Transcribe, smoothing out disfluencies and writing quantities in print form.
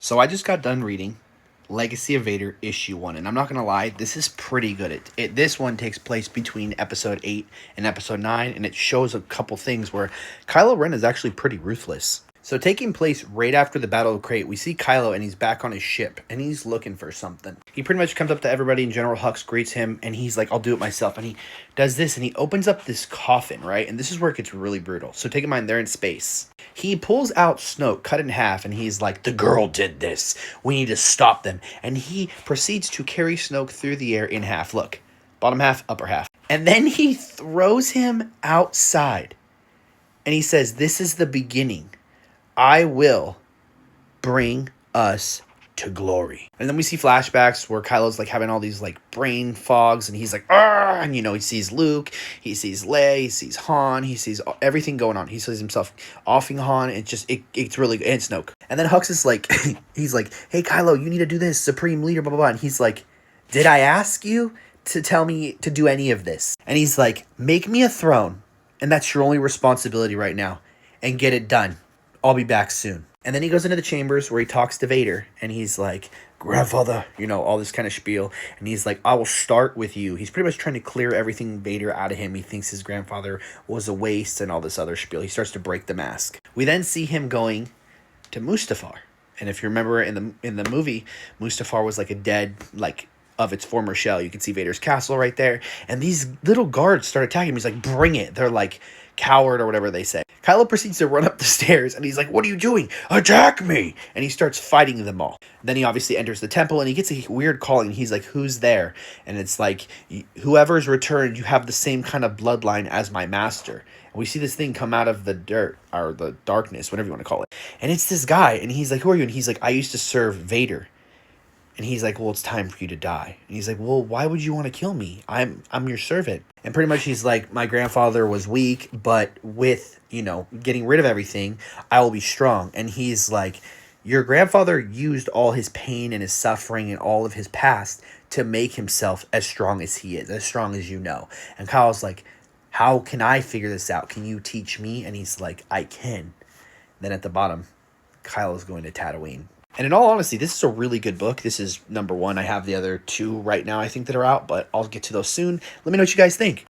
So I just got done reading Legacy of Vader issue 1, and I'm not gonna lie, this is pretty good. This one takes place between episode 8 and episode 9, and it shows a couple things where Kylo Ren is actually pretty ruthless. So taking place right after the Battle of Crate, we see Kylo and he's back on his ship and he's looking for something. He pretty much comes up to everybody and General Hux greets him and he's like, I'll do it myself. And he does this and he opens up this coffin, right? And this is where it gets really brutal. So take in mind, they're in space. He pulls out Snoke, cut in half, and he's like, the girl did this. We need to stop them. And he proceeds to carry Snoke through the air in half. Look, bottom half, upper half. And then he throws him outside. And he says, this is the beginning. I will bring us to glory. And then we see flashbacks where Kylo's like having all these like brain fogs and he's like, ah, and you know, he sees Luke, he sees Leia, he sees Han, he sees everything going on. He sees himself offing Han. It's really good. And Snoke. And then Hux is like, he's like, hey Kylo, you need to do this, Supreme Leader, blah, blah, blah. And he's like, did I ask you to tell me to do any of this? And he's like, make me a throne. And that's your only responsibility right now. And get it done. I'll be back soon. And then he goes into the chambers where he talks to Vader. And he's like, grandfather, you know, all this kind of spiel. And he's like, I will start with you. He's pretty much trying to clear everything Vader out of him. He thinks his grandfather was a waste and all this other spiel. He starts to break the mask. We then see him going to Mustafar. And if you remember in the movie, Mustafar was like a dead, like, of its former shell. You can see Vader's castle right there. And these little guards start attacking him. He's like, bring it. They're like, coward or whatever they say. Kylo proceeds to run up the stairs and he's like, what are you doing? Attack me! And he starts fighting them all. Then he obviously enters the temple and he gets a weird calling. He's like, who's there? And it's like, whoever's returned, you have the same kind of bloodline as my master. And we see this thing come out of the dirt or the darkness, whatever you want to call it. And it's this guy. And he's like, who are you? And he's like, I used to serve Vader. And he's like, well, it's time for you to die. And he's like, well, why would you want to kill me? I'm your servant. And pretty much he's like, my grandfather was weak, but with, you know, getting rid of everything, I will be strong. And he's like, your grandfather used all his pain and his suffering and all of his past to make himself as strong as he is, as strong as you know. And Kyle's like, how can I figure this out? Can you teach me? And he's like, I can. Then at the bottom, Kyle's going to Tatooine. And in all honesty, this is a really good book. This is number 1. I have the other 2 right now, I think, that are out, but I'll get to those soon. Let me know what you guys think.